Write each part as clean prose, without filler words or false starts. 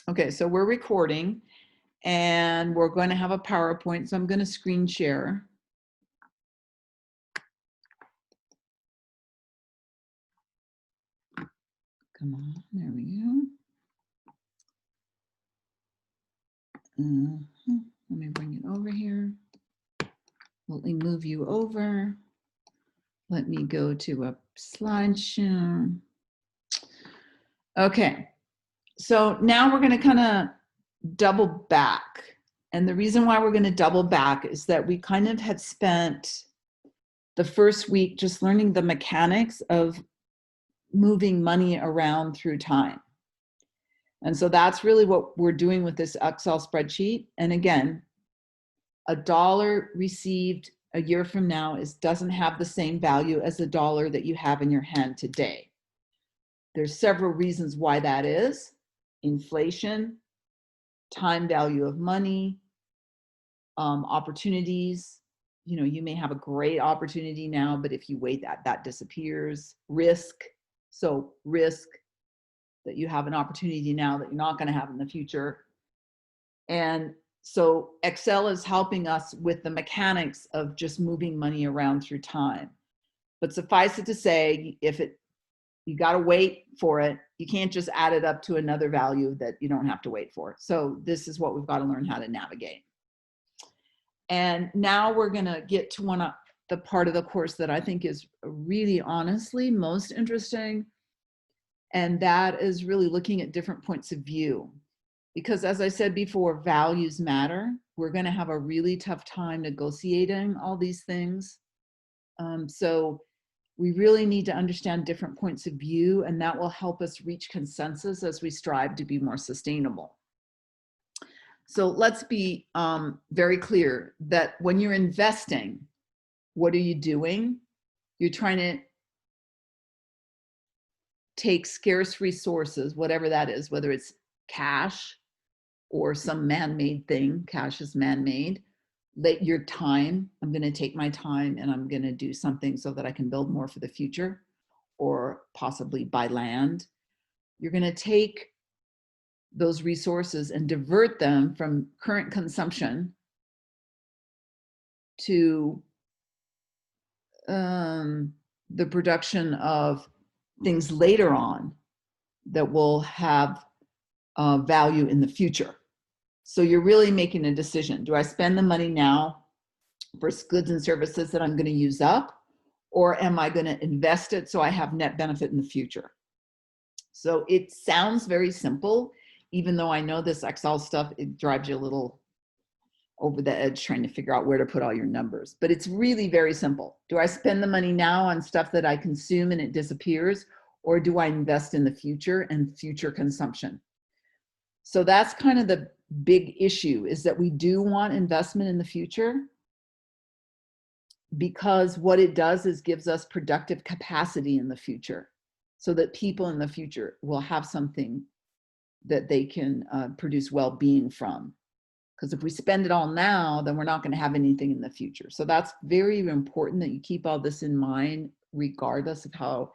Okay, so we're recording and we're going to have a PowerPoint. So I'm going to screen share. Come on, there we go. Let me bring it over here. Let me move you over. Let me go to a slideshow. Okay, so now we're going to kind of double back. And the reason why we're going to double back is that we kind of had spent the first week just learning the mechanics of moving money around through time. And so that's really what we're doing with this Excel spreadsheet. And again, $1 received a year from now doesn't have the same value as the dollar that you have in your hand today. There's several reasons why that is: inflation, time value of money, opportunities. You know, you may have a great opportunity now, but if you wait, that disappears. Risk. So risk that you have an opportunity now that you're not going to have in the future. And so Excel is helping us with the mechanics of just moving money around through time. But suffice it to say, you got to wait for it. You can't just add it up to another value that you don't have to wait for. So this is what we've got to learn how to navigate. And now we're going to get to the part of the course that I think is really honestly most interesting. And that is really looking at different points of view. Because as I said before, values matter. We're going to have a really tough time negotiating all these things. So we really need to understand different points of view, and that will help us reach consensus as we strive to be more sustainable. So let's be very clear that when you're investing, what are you doing? You're trying to take scarce resources, whatever that is, whether it's cash or some man-made thing. Cash is man-made. Your time, I'm going to take my time and I'm going to do something so that I can build more for the future, or possibly buy land. You're going to take those resources and divert them from current consumption to the production of things later on that will have value in the future. So you're really making a decision. Do I spend the money now for goods and services that I'm going to use up, or am I going to invest it so I have net benefit in the future? So it sounds very simple, even though I know this Excel stuff, it drives you a little over the edge trying to figure out where to put all your numbers. But it's really very simple. Do I spend the money now on stuff that I consume and it disappears, or do I invest in the future and future consumption? So that's kind of the big issue, is that we do want investment in the future, because what it does is gives us productive capacity in the future, so that people in the future will have something that they can produce well-being from. Because if we spend it all now, then we're not going to have anything in the future. So that's very important that you keep all this in mind, regardless of how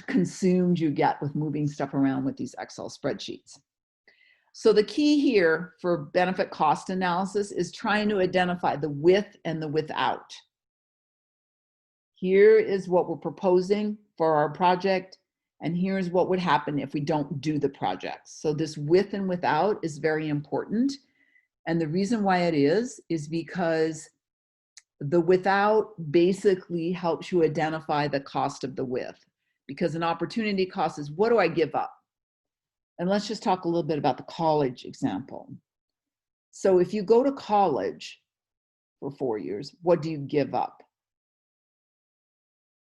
consumed you get with moving stuff around with these Excel spreadsheets. So the key here for benefit cost analysis is trying to identify the with and the without. Here is what we're proposing for our project, and here's what would happen if we don't do the project. So this with and without is very important. And the reason why it is because the without basically helps you identify the cost of the with, because an opportunity cost is, what do I give up? And let's just talk a little bit about the college example. So if you go to college for 4 years, what do you give up?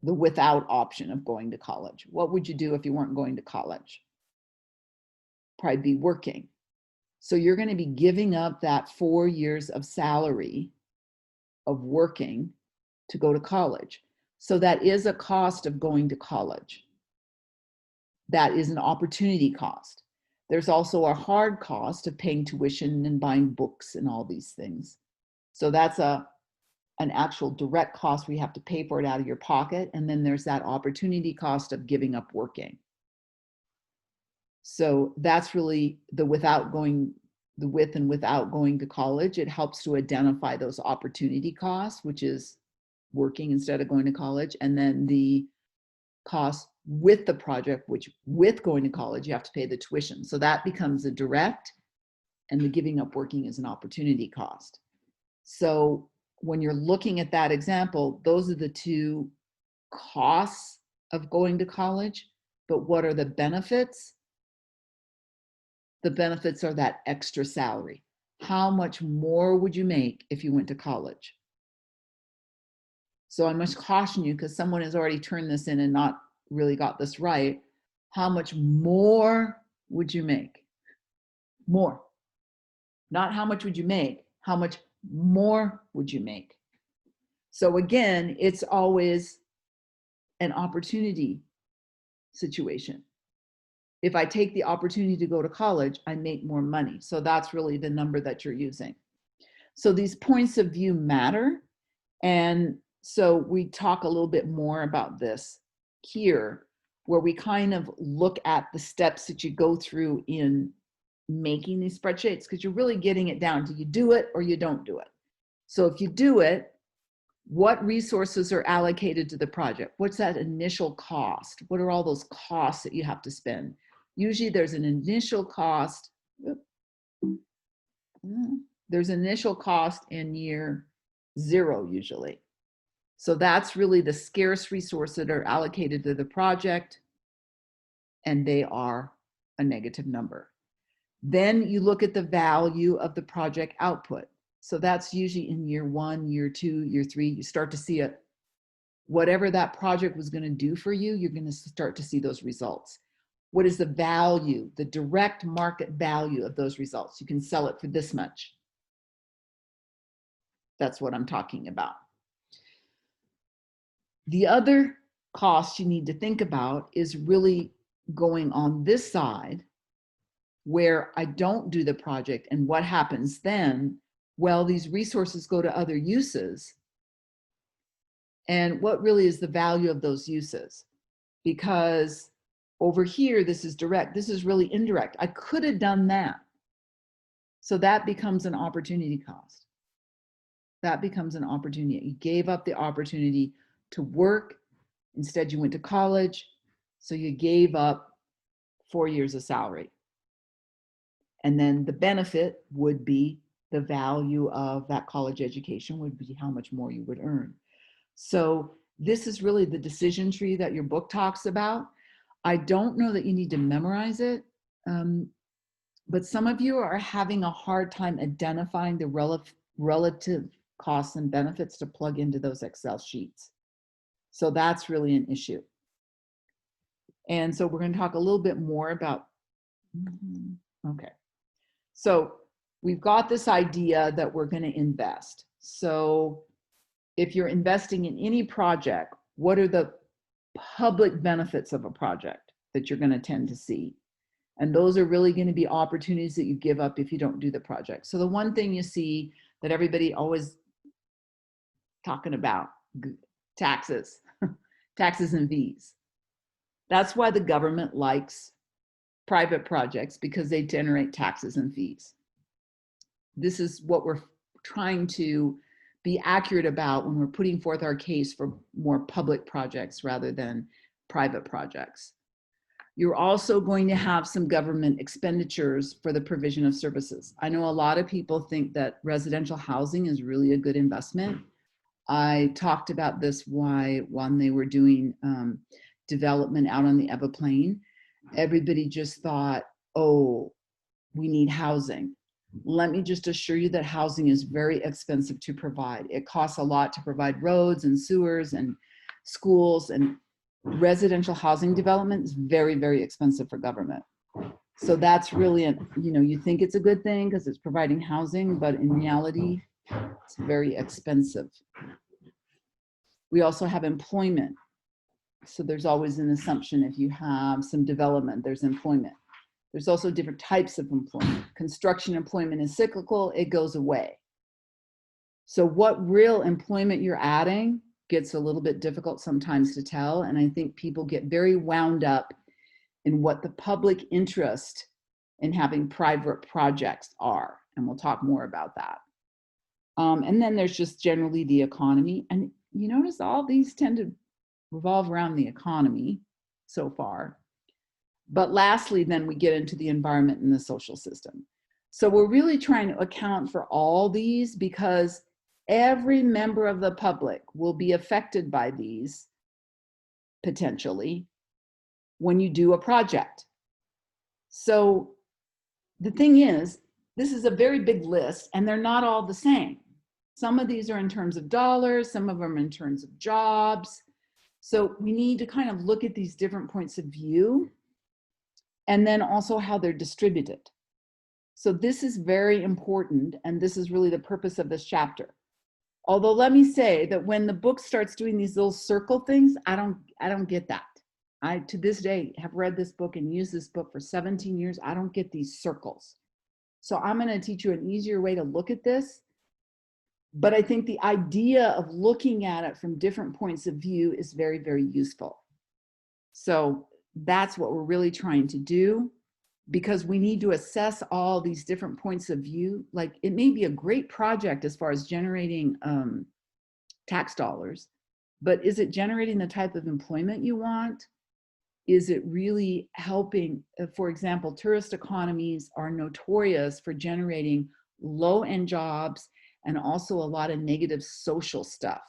The without option of going to college. What would you do if you weren't going to college? Probably be working. So you're going to be giving up that 4 years of salary of working to go to college. So that is a cost of going to college. That is an opportunity cost. There's also a hard cost of paying tuition and buying books and all these things. So that's an actual direct cost where you have to pay for it out of your pocket. And then there's that opportunity cost of giving up working. So that's really the with and without going to college. It helps to identify those opportunity costs, which is working instead of going to college, and then the cost with the project, which with going to college, you have to pay the tuition. So that becomes a direct, and the giving up working is an opportunity cost. So when you're looking at that example, those are the two costs of going to college. But what are the benefits? The benefits are that extra salary. How much more would you make if you went to college? So I must caution you, because someone has already turned this in and not really got this right. How much more would you make? More. Not how much would you make, how much more would you make? So again, it's always an opportunity situation. If I take the opportunity to go to college, I make more money. So that's really the number that you're using. So these points of view matter. And so we talk a little bit more about this here, where we kind of look at the steps that you go through in making these spreadsheets, because you're really getting it down. Do you do it or you don't do it? So if you do it, what resources are allocated to the project? What's that initial cost? What are all those costs that you have to spend? Usually there's an initial cost. There's an initial cost in year 0 usually. So that's really the scarce resources that are allocated to the project, and they are a negative number. Then you look at the value of the project output. So that's usually in year 1, year 2, year 3, you start to see it. Whatever that project was going to do for you, you're going to start to see those results. What is the value, the direct market value of those results? You can sell it for this much. That's what I'm talking about. The other cost you need to think about is really going on this side, where I don't do the project, and what happens then? Well, these resources go to other uses. And what really is the value of those uses? Because over here, this is direct, this is really indirect. I could have done that. So that becomes an opportunity cost. That becomes an opportunity. You gave up the opportunity to work. Instead, you went to college. So you gave up 4 years of salary. And then the benefit would be the value of that college education would be how much more you would earn. So this is really the decision tree that your book talks about. I don't know that you need to memorize it, but some of you are having a hard time identifying the relative costs and benefits to plug into those Excel sheets. So that's really an issue. And so we're going to talk a little bit more about, okay. So we've got this idea that we're going to invest. So if you're investing in any project, what are the public benefits of a project that you're going to tend to see? And those are really going to be opportunities that you give up if you don't do the project. So the one thing you see that everybody always talking about, taxes, taxes and fees. That's why the government likes private projects, because they generate taxes and fees. This is what we're trying to be accurate about when we're putting forth our case for more public projects rather than private projects. You're also going to have some government expenditures for the provision of services. I know a lot of people think that residential housing is really a good investment. I talked about this when they were doing development out on the Eva Plain. Everybody just thought, oh, we need housing. Let me just assure you that housing is very expensive to provide. It costs a lot to provide roads and sewers and schools, and residential housing development is very, very expensive for government. So that's really, you think it's a good thing because it's providing housing, but in reality, it's very expensive. We also have employment. So there's always an assumption if you have some development, there's employment. There's also different types of employment. Construction employment is cyclical, it goes away. So what real employment you're adding gets a little bit difficult sometimes to tell. And I think people get very wound up in what the public interest in having private projects are. And we'll talk more about that. And then there's just generally the economy. And you notice all these tend to revolve around the economy so far. But lastly, then we get into the environment and the social system. So we're really trying to account for all these because every member of the public will be affected by these potentially when you do a project. So the thing is, this is a very big list and they're not all the same. Some of these are in terms of dollars, some of them in terms of jobs. So we need to kind of look at these different points of view and then also how they're distributed. So this is very important, and this is really the purpose of this chapter. Although let me say that when the book starts doing these little circle things, I don't get that. I, to this day, have read this book and used this book for 17 years. I don't get these circles. So I'm going to teach you an easier way to look at this. But I think the idea of looking at it from different points of view is very, very useful. So that's what we're really trying to do, because we need to assess all these different points of view. Like, it may be a great project as far as generating tax dollars, but is it generating the type of employment you want? Is it really helping? For example, tourist economies are notorious for generating low-end jobs and also a lot of negative social stuff.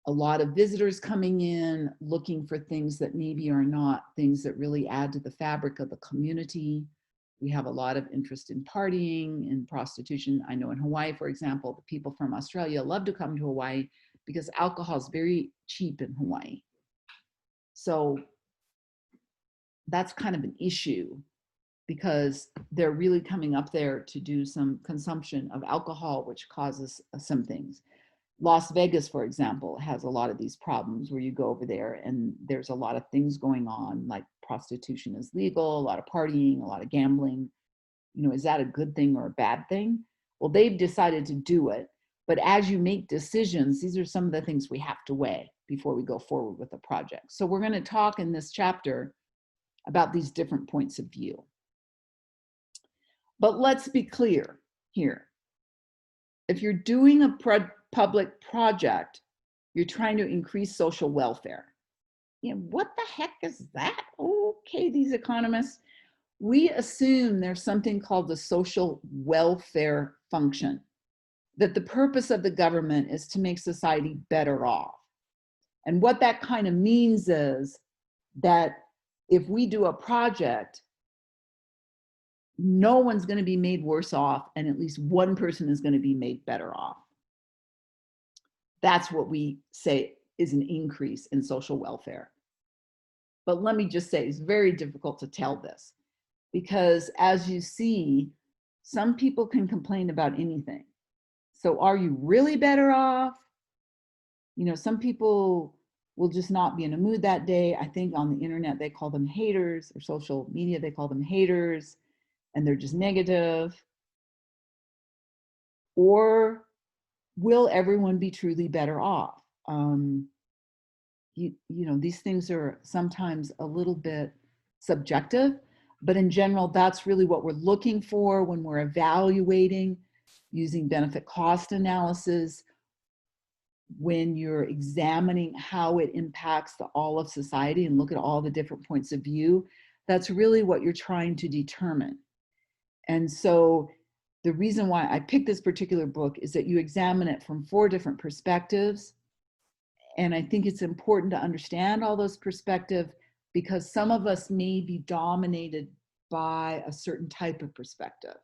A lot of visitors coming in looking for things that maybe are not things that really add to the fabric of the community. We have a lot of interest in partying and prostitution. I know in Hawaii, for example, the people from Australia love to come to Hawaii because alcohol is very cheap in Hawaii. So that's kind of an issue because they're really coming up there to do some consumption of alcohol, which causes some things. Las Vegas, for example, has a lot of these problems where you go over there and there's a lot of things going on, like prostitution is legal, a lot of partying, a lot of gambling. You know, is that a good thing or a bad thing? Well, they've decided to do it. But as you make decisions, these are some of the things we have to weigh before we go forward with a project. So we're going to talk in this chapter about these different points of view. But let's be clear here. If you're doing a public project, you're trying to increase social welfare. You know, what the heck is that? Okay, these economists, we assume there's something called the social welfare function, that the purpose of the government is to make society better off. And what that kind of means is that if we do a project, no one's going to be made worse off, and at least one person is going to be made better off. That's what we say is an increase in social welfare. But let me just say, it's very difficult to tell this because, as you see, some people can complain about anything. So are you really better off? You know, some people will just not be in a mood that day. I think on the internet, they call them haters, or social media, they call them haters, and they're just negative. Or will everyone be truly better off? You know, these things are sometimes a little bit subjective, but in general, that's really what we're looking for when we're evaluating using benefit cost analysis, when you're examining how it impacts all of society and look at all the different points of view. That's really what you're trying to determine. And so the reason why I picked this particular book is that you examine it from 4 different perspectives. And I think it's important to understand all those perspectives because some of us may be dominated by a certain type of perspective.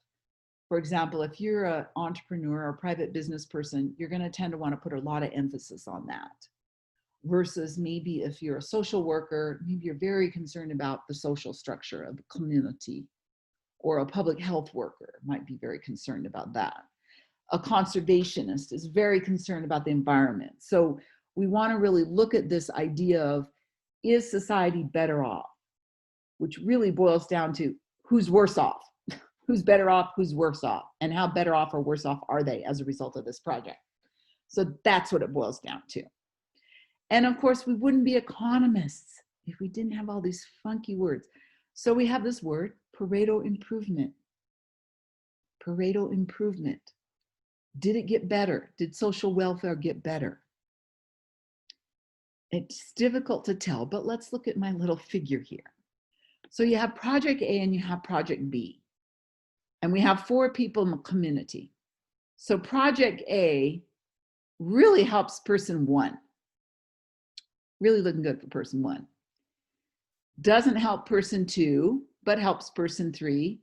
For example, if you're an entrepreneur or a private business person, you're going to tend to want to put a lot of emphasis on that. Versus maybe if you're a social worker, maybe you're very concerned about the social structure of the community. Or a public health worker might be very concerned about that. A conservationist is very concerned about the environment. So we want to really look at this idea of, is society better off? Which really boils down to who's worse off, who's better off, who's worse off, and how better off or worse off are they as a result of this project. So that's what it boils down to. And of course, we wouldn't be economists if we didn't have all these funky words? So we have this word, Pareto improvement. Pareto improvement. Did it get better? Did social welfare get better? It's difficult to tell, but let's look at my little figure here. So you have project A and you have project B. And we have 4 people in the community. So project A really helps person 1. Really looking good for person 1. Doesn't help person 2, but helps person 3,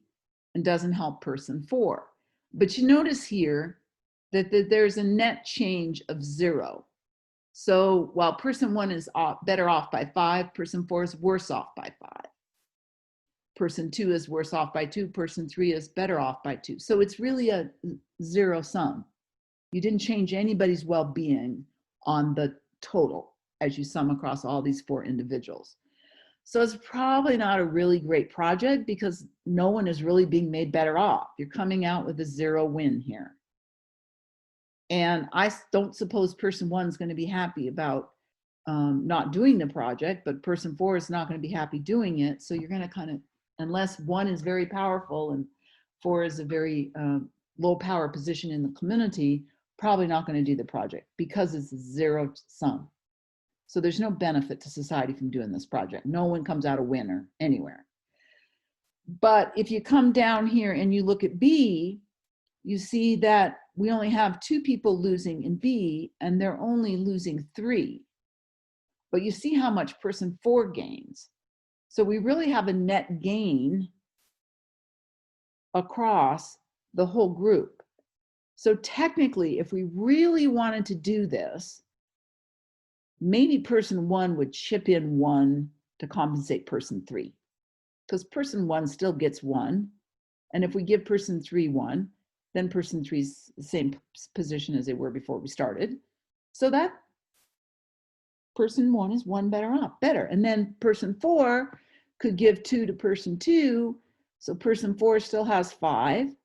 and doesn't help person 4. But you notice here that there's a net change of 0. So while person 1 is better off by 5, person 4 is worse off by 5. Person 2 is worse off by 2, person 3 is better off by 2. So it's really a 0 sum. You didn't change anybody's well-being on the total as you sum across all these 4 individuals. So it's probably not a really great project because no one is really being made better off. You're coming out with a 0 win here. And I don't suppose person 1 is going to be happy about not doing the project, but person 4 is not going to be happy doing it. So you're going to kind of, unless 1 is very powerful and 4 is a very low power position in the community, probably not going to do the project because it's a 0 sum. So there's no benefit to society from doing this project. No one comes out a winner anywhere. But if you come down here and you look at B, you see that we only have 2 people losing in B, and they're only losing 3. But you see how much person 4 gains. So we really have a net gain across the whole group. So technically, if we really wanted to do this, maybe person 1 would chip in 1 to compensate person 3, because person 1 still gets 1. And if we give person 3 1, then person 3's the same position as they were before we started. So that person 1 is 1 better. And then person 4 could give 2 to person 2. So person 4 still has 5.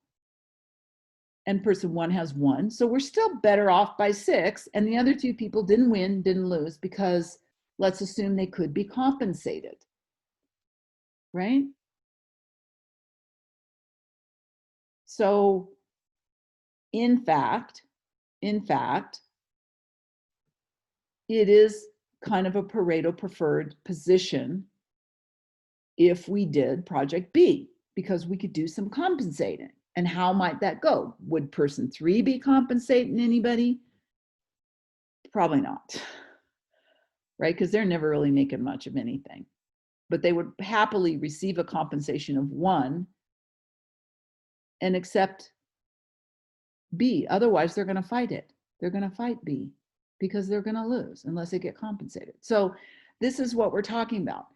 And person 1 has 1. So we're still better off by 6. And the other 2 people didn't win, didn't lose, because let's assume they could be compensated, right? So in fact, it is kind of a Pareto preferred position if we did project B, because we could do some compensating. And how might that go? Would person 3 be compensating anybody? Probably not, right? Because they're never really making much of anything. But they would happily receive a compensation of 1 and accept B. Otherwise, they're going to fight it. They're going to fight B because they're going to lose unless they get compensated. So this is what we're talking about.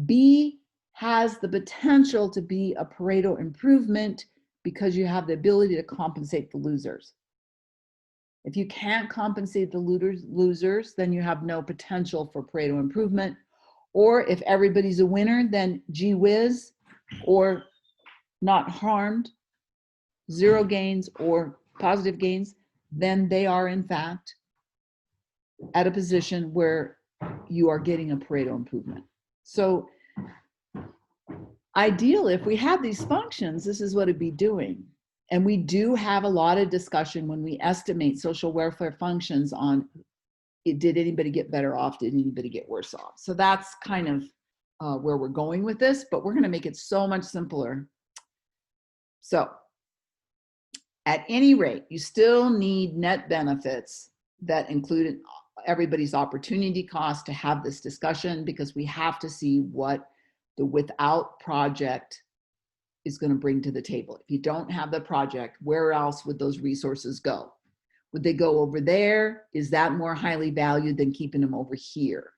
B has the potential to be a Pareto improvement because you have the ability to compensate the losers. If you can't compensate the losers, then you have no potential for Pareto improvement. Or if everybody's a winner, then gee whiz, or not harmed, 0 gains or positive gains, then they are in fact at a position where you are getting a Pareto improvement. So ideally, if we have these functions, this is what it'd be doing. And we do have a lot of discussion when we estimate social welfare functions on, did anybody get better off? Did anybody get worse off? So that's kind of where we're going with this, but we're going to make it so much simpler. So at any rate, you still need net benefits that include everybody's opportunity cost to have this discussion, because we have to see what the without project is going to bring to the table. If you don't have the project, where else would those resources go? Would they go over there? Is that more highly valued than keeping them over here?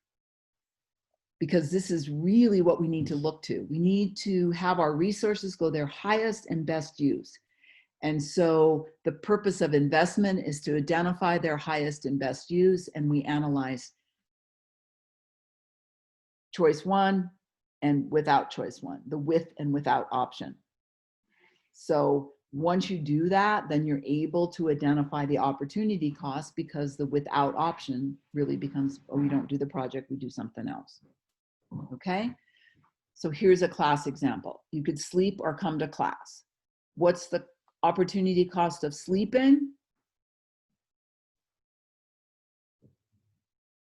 Because this is really what we need to look to. We need to have our resources go their highest and best use. And so the purpose of investment is to identify their highest and best use, and we analyze choice 1 and without choice 1, the with and without option. So once you do that, then you're able to identify the opportunity cost, because the without option really becomes, oh, we don't do the project, we do something else. Okay? So here's a class example. You could sleep or come to class. What's the opportunity cost of sleeping?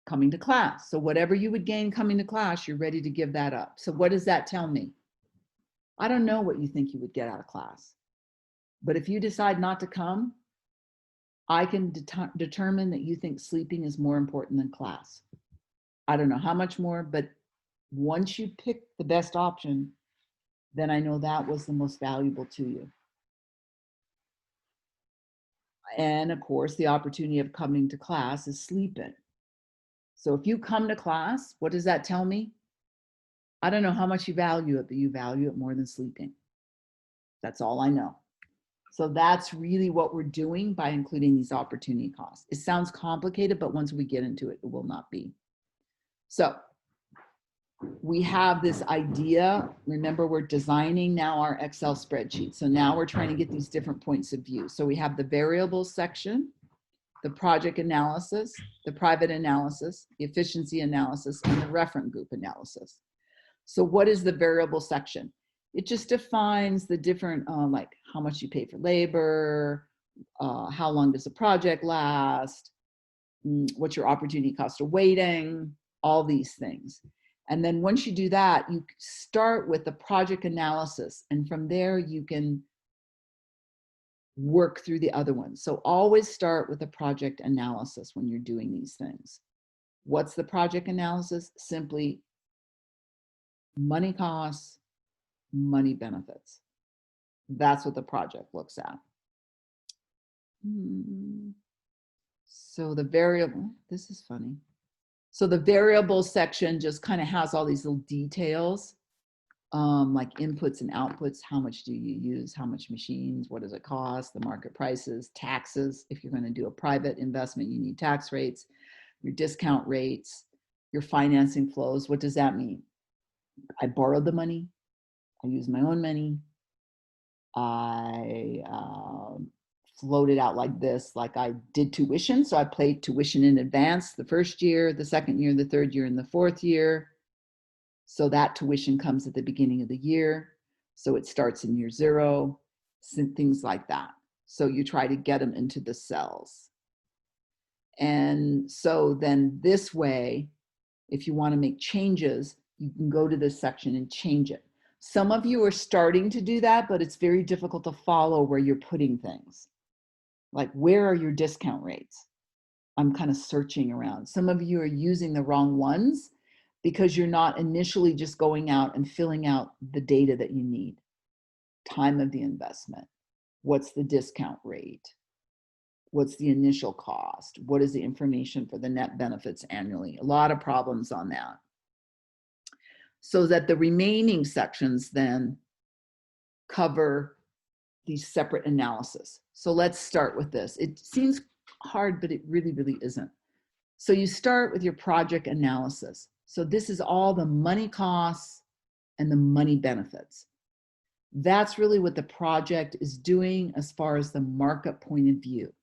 Coming to class. So whatever you would gain coming to class, you're ready to give that up. So what does that tell me? I don't know what you think you would get out of class. But if you decide not to come, I can determine that you think sleeping is more important than class. I don't know how much more, but once you pick the best option, then I know that was the most valuable to you. And of course, the opportunity of coming to class is sleeping. So if you come to class, what does that tell me? I don't know how much you value it, but you value it more than sleeping. That's all I know. So that's really what we're doing by including these opportunity costs. It sounds complicated, but once we get into it, it will not be. So we have this idea. Remember, we're designing now our Excel spreadsheet. So now we're trying to get these different points of view. So we have the variables section, the project analysis, the private analysis, the efficiency analysis, and the reference group analysis. So what is the variable section? It just defines the different, like how much you pay for labor, how long does the project last, what's your opportunity cost of waiting, all these things. And then once you do that, you start with the project analysis. And from there, you can work through the other ones. So always start with the project analysis when you're doing these things. What's the project analysis? Simply money costs, money benefits. That's what the project looks at. So the variable, this is funny. So the variable section just kind of has all these little details, like inputs and outputs. How much do you use? How much machines? What does it cost? The market prices, taxes. If you're going to do a private investment, you need tax rates, your discount rates, your financing flows. What does that mean? I borrowed the money. I used my own money. I floated out like this, like I did tuition. So I paid tuition in advance the first year, the second year, the third year, and the fourth year. So that tuition comes at the beginning of the year. So it starts in year 0, things like that. So you try to get them into the cells. And so then this way, if you want to make changes, you can go to this section and change it. Some of you are starting to do that, but it's very difficult to follow where you're putting things. Like, where are your discount rates? I'm kind of searching around. Some of you are using the wrong ones because you're not initially just going out and filling out the data that you need. Time of the investment. What's the discount rate? What's the initial cost? What is the information for the net benefits annually? A lot of problems on that. So that the remaining sections then cover these separate analysis. So let's start with this. It seems hard, but it really, really isn't. So you start with your project analysis. So this is all the money costs and the money benefits. That's really what the project is doing as far as the market point of view.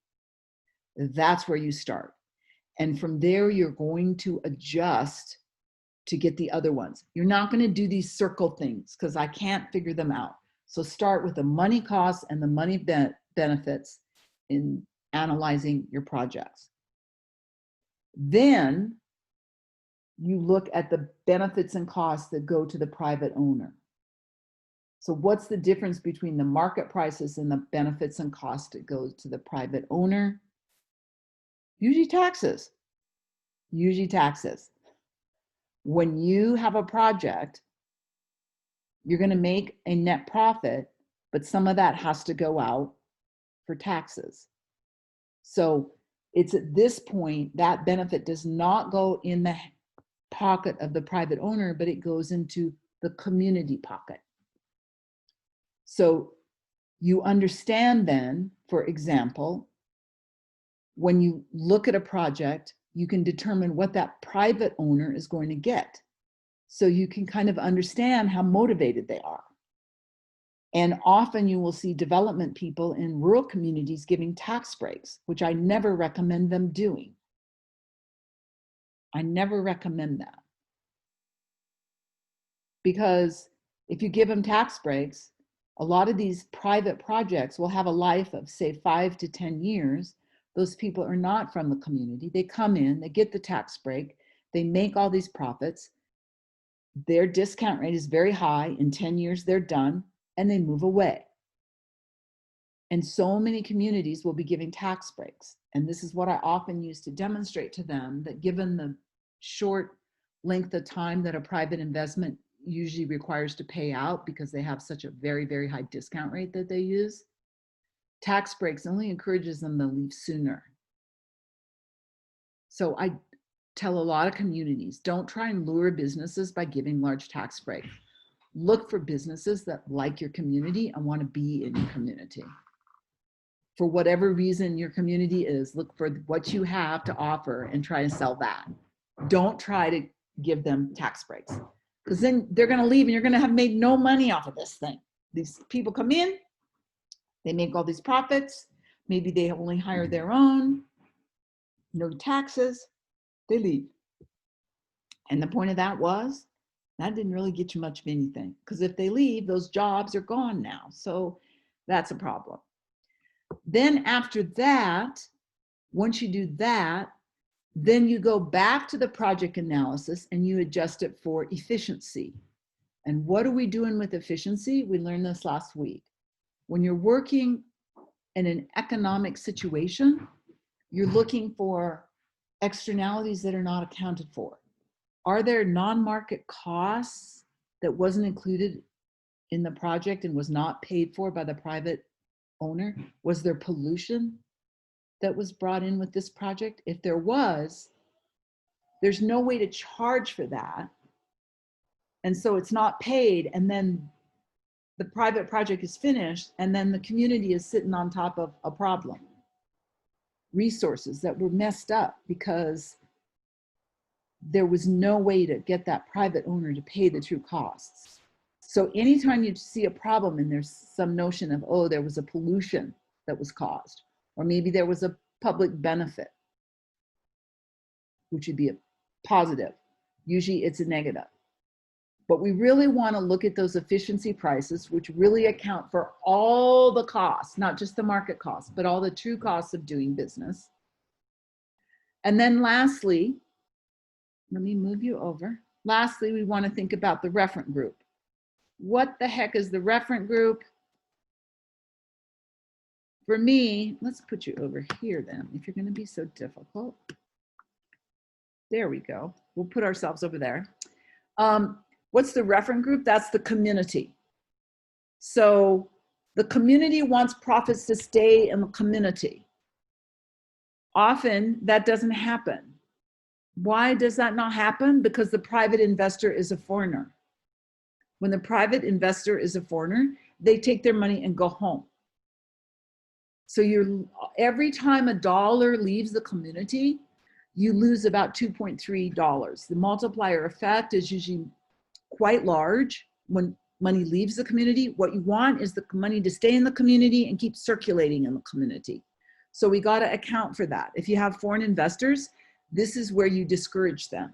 That's where you start. And from there, you're going to adjust to get the other ones. You're not going to do these circle things because I can't figure them out. So start with the money costs and the money benefits in analyzing your projects. Then you look at the benefits and costs that go to the private owner. So what's the difference between the market prices and the benefits and costs that go to the private owner? Usually taxes. Usually taxes. When you have a project, you're going to make a net profit, but some of that has to go out for taxes. So it's at this point that benefit does not go in the pocket of the private owner, but it goes into the community pocket. So you understand then, for example, when you look at a project, you can determine what that private owner is going to get. So you can kind of understand how motivated they are. And often you will see development people in rural communities giving tax breaks, which I never recommend them doing. I never recommend that. because if you give them tax breaks, a lot of these private projects will have a life of, say, 5 to 10 years. Those people are not from the community. They come in, they get the tax break, they make all these profits. Their discount rate is very high. In 10 years, they're done, and they move away. And so many communities will be giving tax breaks. And this is what I often use to demonstrate to them that given the short length of time that a private investment usually requires to pay out because they have such a very, very high discount rate that they use, tax breaks only encourages them to leave sooner. So I tell a lot of communities, don't try and lure businesses by giving large tax breaks. Look for businesses that like your community and want to be in your community. For whatever reason your community is, look for what you have to offer and try to sell that. Don't try to give them tax breaks, because then they're going to leave and you're going to have made no money off of this thing. These people come in, they make all these profits. Maybe they only hire their own, no taxes, they leave. And the point of that was, that didn't really get you much of anything, because if they leave, those jobs are gone now. So that's a problem. Then after that, once you do that, then you go back to the project analysis and you adjust it for efficiency. And what are we doing with efficiency? We learned this last week. When you're working in an economic situation, you're looking for externalities that are not accounted for. Are there non-market costs that wasn't included in the project and was not paid for by the private owner? Was there pollution that was brought in with this project? If there was, there's no way to charge for that. And so it's not paid, and then the private project is finished, and then the community is sitting on top of a problem. Resources that were messed up because there was no way to get that private owner to pay the true costs. So anytime you see a problem and there's some notion of, oh, there was a pollution that was caused, or maybe there was a public benefit, which would be a positive. Usually it's a negative. But we really want to look at those efficiency prices, which really account for all the costs, not just the market costs, but all the true costs of doing business. And then lastly, let me move you over. Lastly, we want to think about the referent group. What the heck is the referent group? For me, let's put you over here then, if you're going to be so difficult. There we go. We'll put ourselves over there. What's the referent group? That's the community. So the community wants profits to stay in the community. Often that doesn't happen. Why does that not happen? Because the private investor is a foreigner. When the private investor is a foreigner, they take their money and go home. So every time a dollar leaves the community, you lose about $2.3. The multiplier effect is usually quite large when money leaves the community. What you want is the money to stay in the community and keep circulating in the community. So we got to account for that. If you have foreign investors, this is where you discourage them,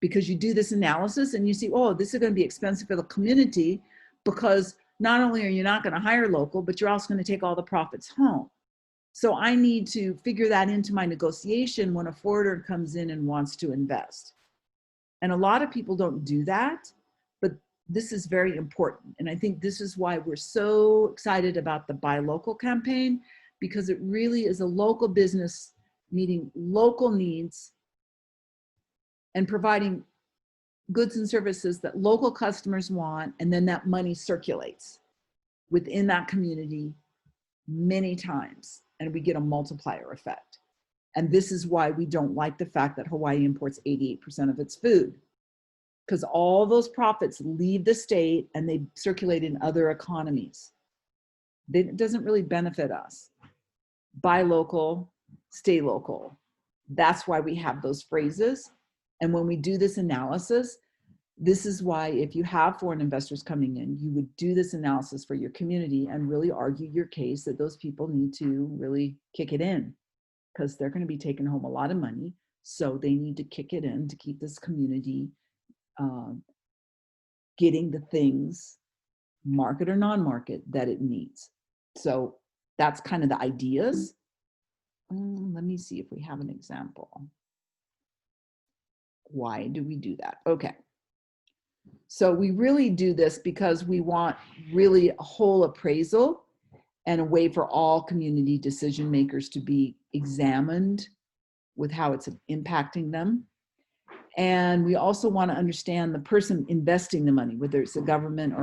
because you do this analysis and you see, oh, this is going to be expensive for the community, because not only are you not going to hire local, but you're also going to take all the profits home. So I need to figure that into my negotiation when a foreigner comes in and wants to invest. And a lot of people don't do that, but this is very important. And I think this is why we're so excited about the Buy Local campaign, because it really is a local business meeting local needs and providing goods and services that local customers want, and then that money circulates within that community many times, and we get a multiplier effect. And this is why we don't like the fact that Hawaii imports 88% of its food, because all those profits leave the state and they circulate in other economies. It doesn't really benefit us. Buy local, stay local. That's why we have those phrases. And when we do this analysis, this is why if you have foreign investors coming in, you would do this analysis for your community and really argue your case that those people need to really kick it in, because they're going to be taking home a lot of money. So they need to kick it in to keep this community getting the things, market or non-market, that it needs. So that's kind of the ideas. Let me see if we have an example. Why do we do that? Okay. So we really do this because we want really a whole appraisal and a way for all community decision makers to be examined with how it's impacting them. And we also want to understand the person investing the money, whether it's a government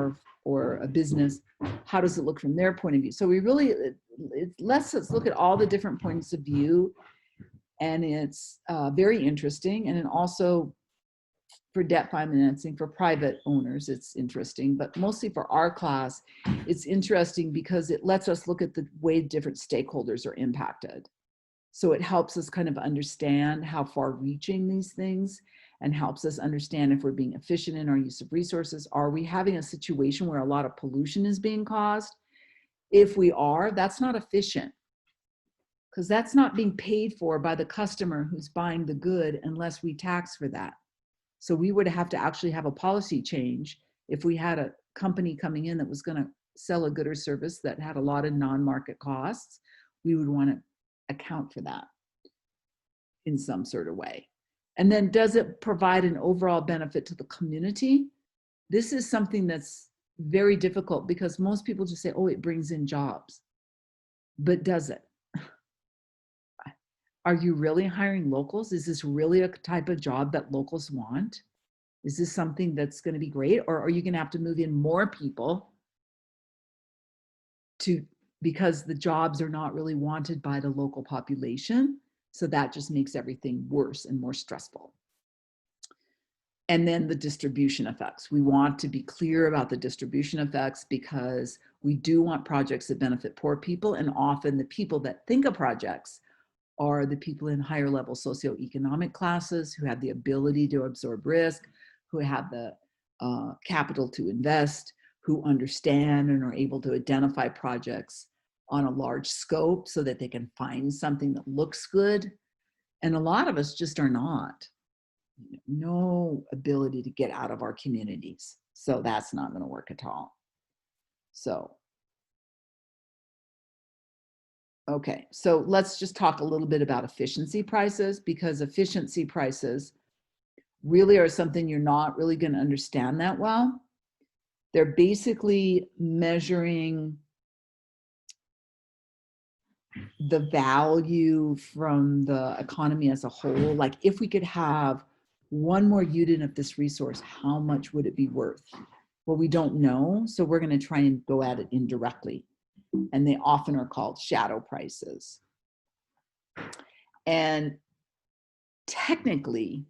or a business, how does it look from their point of view? So we really, it lets us look at all the different points of view, and it's very interesting. And then also for debt financing for private owners, it's interesting, but mostly for our class, it's interesting because it lets us look at the way different stakeholders are impacted. So it helps us kind of understand how far reaching these things, and helps us understand if we're being efficient in our use of resources. Are we having a situation where a lot of pollution is being caused? If we are, that's not efficient, because that's not being paid for by the customer who's buying the good unless we tax for that. So we would have to actually have a policy change if we had a company coming in that was going to sell a good or service that had a lot of non-market costs. We would want to account for that in some sort of way. And then, does it provide an overall benefit to the community? This is something that's very difficult because most people just say, oh, it brings in jobs. But does it? Are you really hiring locals? Is this really a type of job that locals want? Is this something that's going to be great? Or are you going to have to move in more people because the jobs are not really wanted by the local population? So that just makes everything worse and more stressful. And then the distribution effects. We want to be clear about the distribution effects because we do want projects that benefit poor people. And often the people that think of projects are the people in higher level socioeconomic classes who have the ability to absorb risk, who have the capital to invest, who understand and are able to identify projects on a large scope so that they can find something that looks good. And a lot of us just are not. No ability to get out of our communities. So that's not going to work at all. So, okay, so let's just talk a little bit about efficiency prices, because efficiency prices really are something you're not really going to understand that well. They're basically measuring the value from the economy as a whole. Like, if we could have one more unit of this resource, how much would it be worth? Well, we don't know, so we're going to try and go at it indirectly. And they often are called shadow prices. And technically,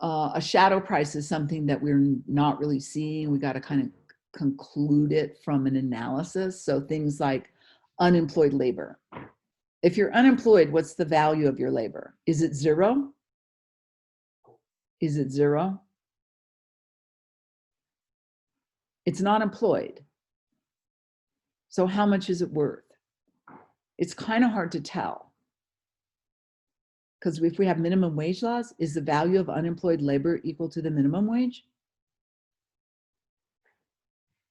a shadow price is something that we're not really seeing. We got to kind of conclude it from an analysis. So things like unemployed labor. If you're unemployed, what's the value of your labor? Is it zero? Is it zero? It's not employed. So how much is it worth? It's kind of hard to tell. Because if we have minimum wage laws, is the value of unemployed labor equal to the minimum wage?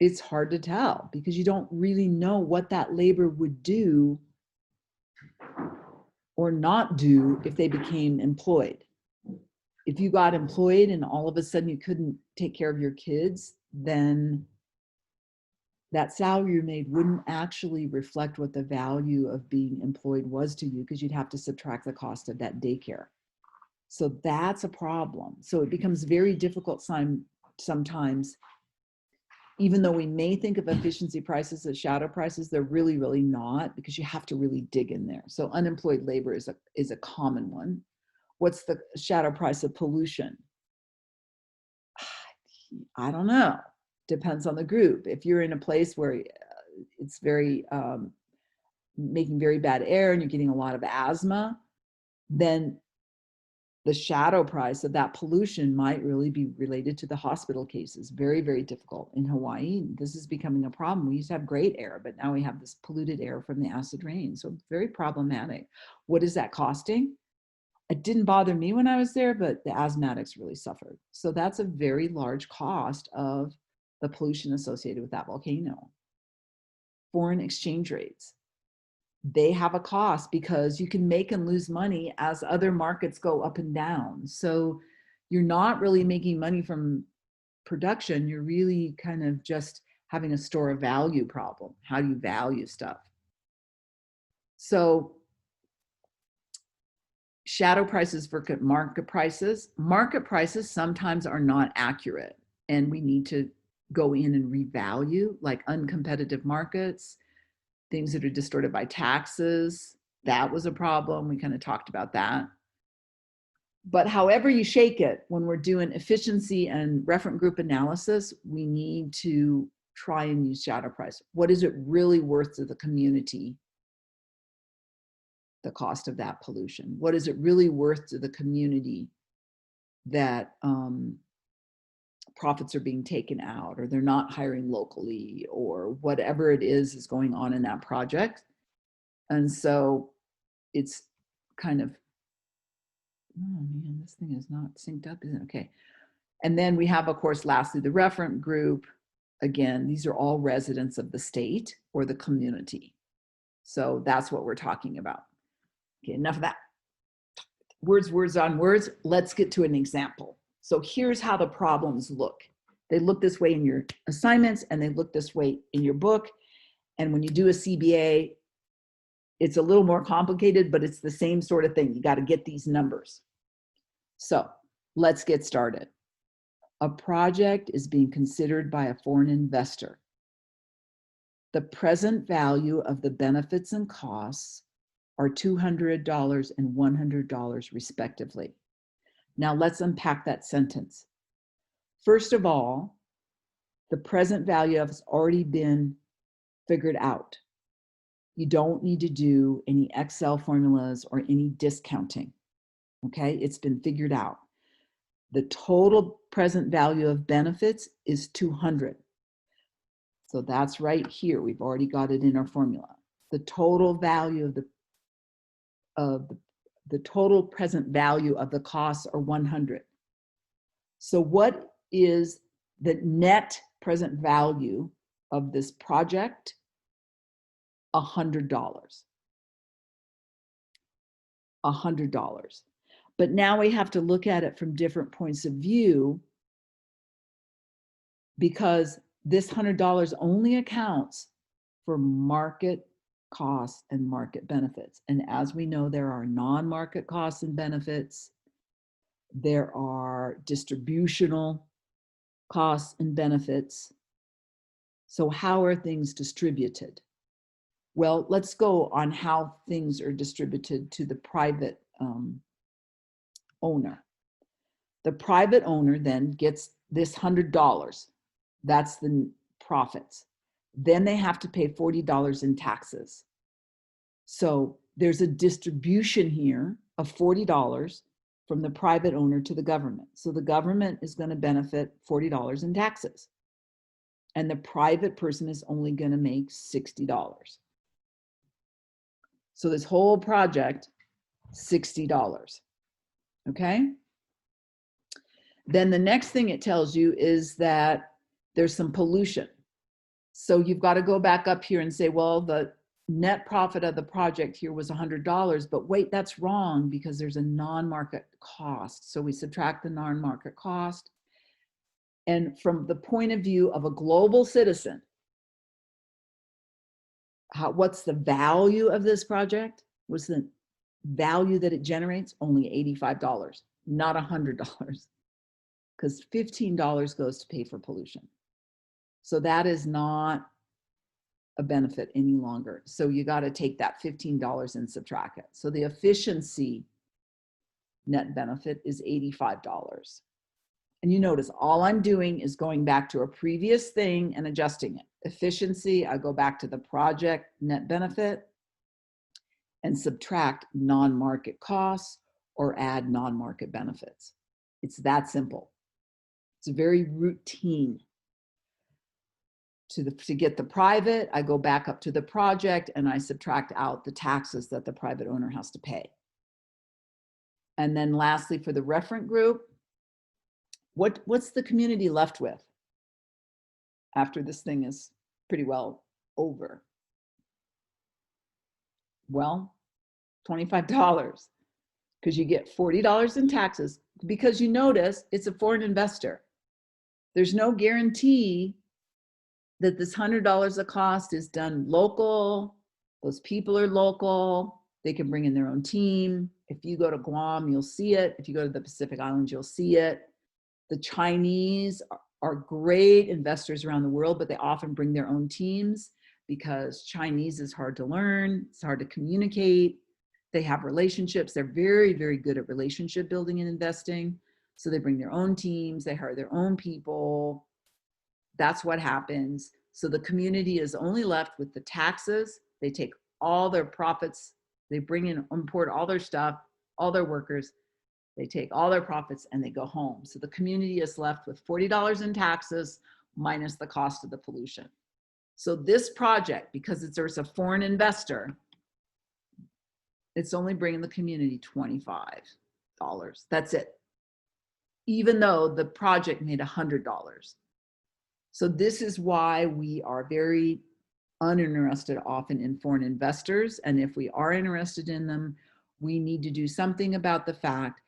It's hard to tell because you don't really know what that labor would do or not do if they became employed. If you got employed and all of a sudden you couldn't take care of your kids, then that salary you made wouldn't actually reflect what the value of being employed was to you, because you'd have to subtract the cost of that daycare. So that's a problem. So it becomes very difficult sometimes, even though we may think of efficiency prices as shadow prices, they're really, really not, because you have to really dig in there. So unemployed labor is a common one. What's the shadow price of pollution? I don't know. Depends on the group. If you're in a place where it's very making very bad air and you're getting a lot of asthma, then the shadow price of that pollution might really be related to the hospital cases. Very, very difficult in Hawaii. This is becoming a problem. We used to have great air, but now we have this polluted air from the acid rain. So very problematic. What is that costing? It didn't bother me when I was there, but the asthmatics really suffered. So that's a very large cost of the pollution associated with that volcano. Foreign exchange rates. They have a cost because you can make and lose money as other markets go up and down. So you're not really making money from production. You're really kind of just having a store of value problem. How do you value stuff? So shadow prices versus market prices. Market prices sometimes are not accurate, and we need to go in and revalue, like uncompetitive markets, things that are distorted by taxes. That was a problem. We kind of talked about that. But however you shake it, when we're doing efficiency and reference group analysis, we need to try and use shadow price. What is it really worth to the community? The cost of that pollution. What is it really worth to the community that profits are being taken out, or they're not hiring locally, or whatever it is going on in that project? And so it's kind of, oh man, this thing is not synced up, isn't it? Okay. And then we have, of course, lastly, the reference group. Again, these are all residents of the state or the community. So that's what we're talking about. Okay, enough of that. Words on words. Let's get to an example. So here's how the problems look. They look this way in your assignments, and they look this way in your book. And when you do a CBA, it's a little more complicated, but it's the same sort of thing. You got to get these numbers. So let's get started. A project is being considered by a foreign investor. The present value of the benefits and costs are $200 and $100 respectively. Now let's unpack that sentence. First of all, the present value has already been figured out. You don't need to do any Excel formulas or any discounting, okay? It's been figured out. The total present value of benefits is 200. So that's right here. We've already got it in our formula. The total value of the total present value of the costs are 100. So what is the net present value of this project? $100. $100. But now we have to look at it from different points of view, because this $100 only accounts for market costs and market benefits. And as we know, there are non-market costs and benefits. There are distributional costs and benefits. So how are things distributed? Well, let's go on how things are distributed to the private owner. The private owner then gets this $100. That's the profits. Then they have to pay $40 in taxes. So there's a distribution here of $40 from the private owner to the government. So the government is going to benefit $40 in taxes, and the private person is only going to make $60. So this whole project, $60. Okay? Then the next thing it tells you is that there's some pollution. So you've got to go back up here and say, well, the net profit of the project here was $100, but wait, that's wrong because there's a non-market cost. So we subtract the non-market cost. And from the point of view of a global citizen, what's the value of this project? What's the value that it generates? Only $85, not $100, because $15 goes to pay for pollution. So that is not a benefit any longer. So you got to take that $15 and subtract it. So the efficiency net benefit is $85. And you notice all I'm doing is going back to a previous thing and adjusting it. Efficiency, I go back to the project net benefit and subtract non-market costs or add non-market benefits. It's that simple. It's very routine. To get the private, I go back up to the project and I subtract out the taxes that the private owner has to pay. And then lastly, for the referent group, what's the community left with after this thing is pretty well over? Well, $25, because you get $40 in taxes, because you notice it's a foreign investor. There's no guarantee that this $100 of cost is done local. Those people are local. They can bring in their own team. If you go to Guam, you'll see it. If you go to the Pacific Islands, you'll see it. The Chinese are great investors around the world, but they often bring their own teams because Chinese is hard to learn. It's hard to communicate. They have relationships. They're very, very good at relationship building and investing. So they bring their own teams. They hire their own people. That's what happens. So the community is only left with the taxes. They take all their profits. They bring in, import all their stuff, all their workers. They take all their profits and they go home. So the community is left with $40 in taxes minus the cost of the pollution. So this project, because there's a foreign investor, it's only bringing the community $25. That's it. Even though the project made $100. So this is why we are very uninterested often in foreign investors. And if we are interested in them, we need to do something about the fact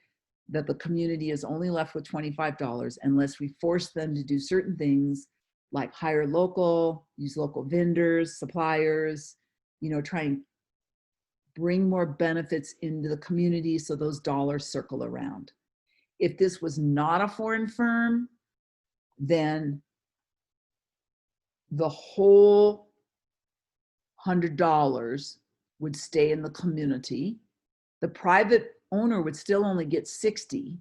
that the community is only left with $25 unless we force them to do certain things like hire local, use local vendors, suppliers, try and bring more benefits into the community so those dollars circle around. If this was not a foreign firm, then the whole $100 would stay in the community. The private owner would still only get 60,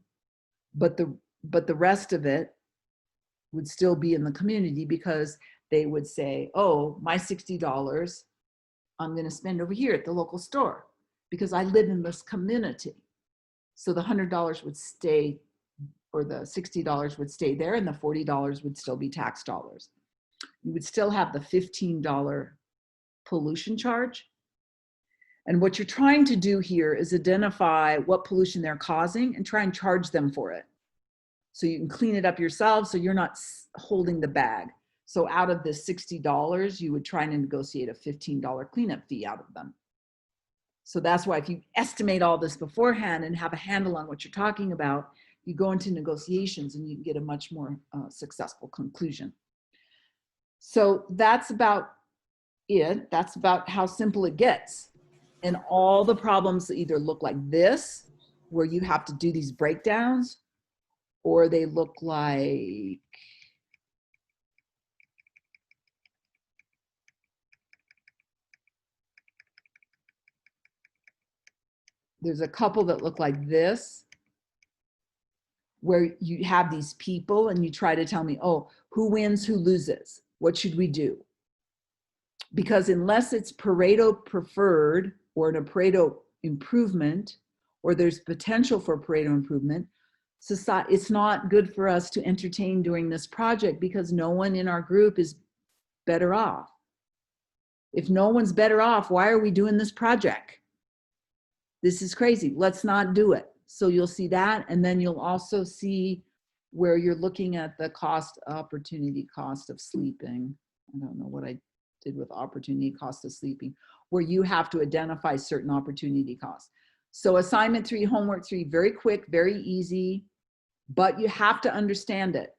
but the rest of it would still be in the community because they would say, oh, my $60 I'm going to spend over here at the local store because I live in this community. So the $100 would stay, or the $60 would stay there, and the $40 would still be tax dollars. You would still have the $15 pollution charge. And what you're trying to do here is identify what pollution they're causing and try and charge them for it. So you can clean it up yourself so you're not holding the bag. So out of the $60, you would try and negotiate a $15 cleanup fee out of them. So that's why if you estimate all this beforehand and have a handle on what you're talking about, you go into negotiations and you can get a much more successful conclusion. So that's about it. That's about how simple it gets. And all the problems either look like this, where you have to do these breakdowns, or they look like there's a couple that look like this, where you have these people and you try to tell me, oh, who wins, who loses? What should we do? Because unless it's Pareto preferred or a Pareto improvement, or there's potential for Pareto improvement, society, it's not good for us to entertain doing this project because no one in our group is better off. If no one's better off, why are we doing this project? This is crazy. Let's not do it. So you'll see that, and then you'll also see where you're looking at the opportunity cost of sleeping. I don't know what I did with opportunity cost of sleeping, where you have to identify certain opportunity costs. So assignment 3, homework 3, very quick, very easy, but you have to understand it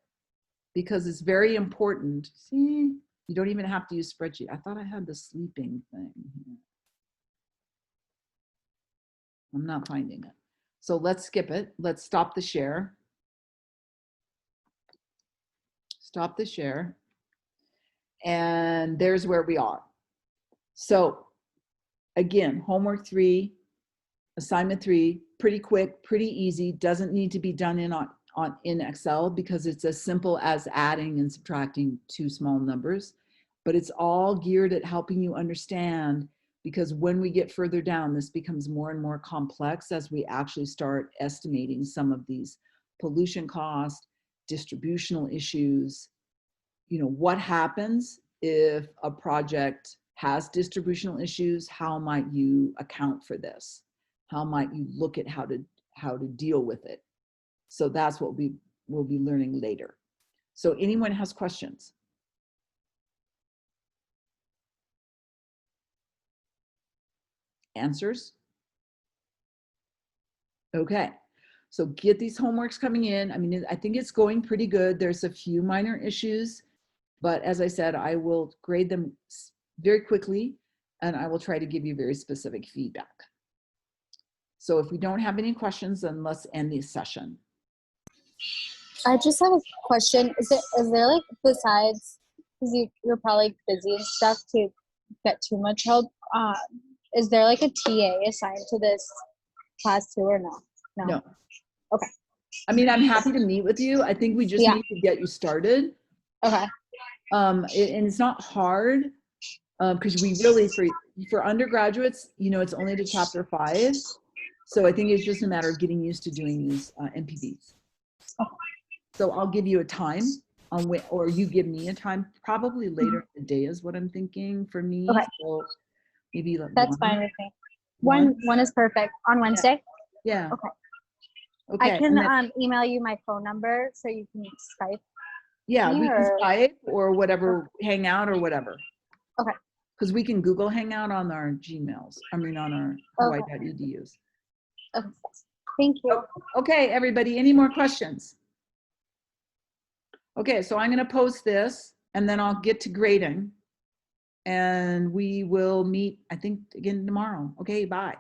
because it's very important. See, you don't even have to use spreadsheet. I thought I had the sleeping thing here. I'm not finding it. So let's skip it. Let's stop the share. Stop the share. And there's where we are. So again, homework 3, assignment 3, pretty quick, pretty easy, doesn't need to be done in Excel because it's as simple as adding and subtracting 2 small numbers, but it's all geared at helping you understand, because when we get further down, this becomes more and more complex as we actually start estimating some of these pollution costs, distributional issues. What happens if a project has distributional issues? How might you account for this? How might you look at how how to deal with it. So that's what we'll be learning later. So anyone has questions? Answers? Okay. So get these homeworks coming in. I mean, I think it's going pretty good. There's a few minor issues, but as I said, I will grade them very quickly and I will try to give you very specific feedback. So if we don't have any questions, then let's end this session. I just have a question. Is there like, besides, because you're probably busy and stuff to get too much help, is there like a TA assigned to this class too, or no? No. Okay. I mean, I'm happy to meet with you. I think we just need to get you started. Okay. And it's not hard because we really, for undergraduates, you know, it's only to chapter 5. So I think it's just a matter of getting used to doing these MPBs. Okay. So I'll give you a time or you give me a time, probably later in the day is what I'm thinking for me. Okay. So maybe that's fine with me. One is perfect. On Wednesday? Yeah. Okay. Okay. I can email you my phone number so you can Skype. Yeah, we can Skype or whatever, Hangout or whatever. Okay. Because we can Google Hangout on our Gmails. I mean, on our Hawaii.edus. Okay. Thank you. Okay, everybody, any more questions? Okay, so I'm going to post this and then I'll get to grading and we will meet, I think, again tomorrow. Okay, bye.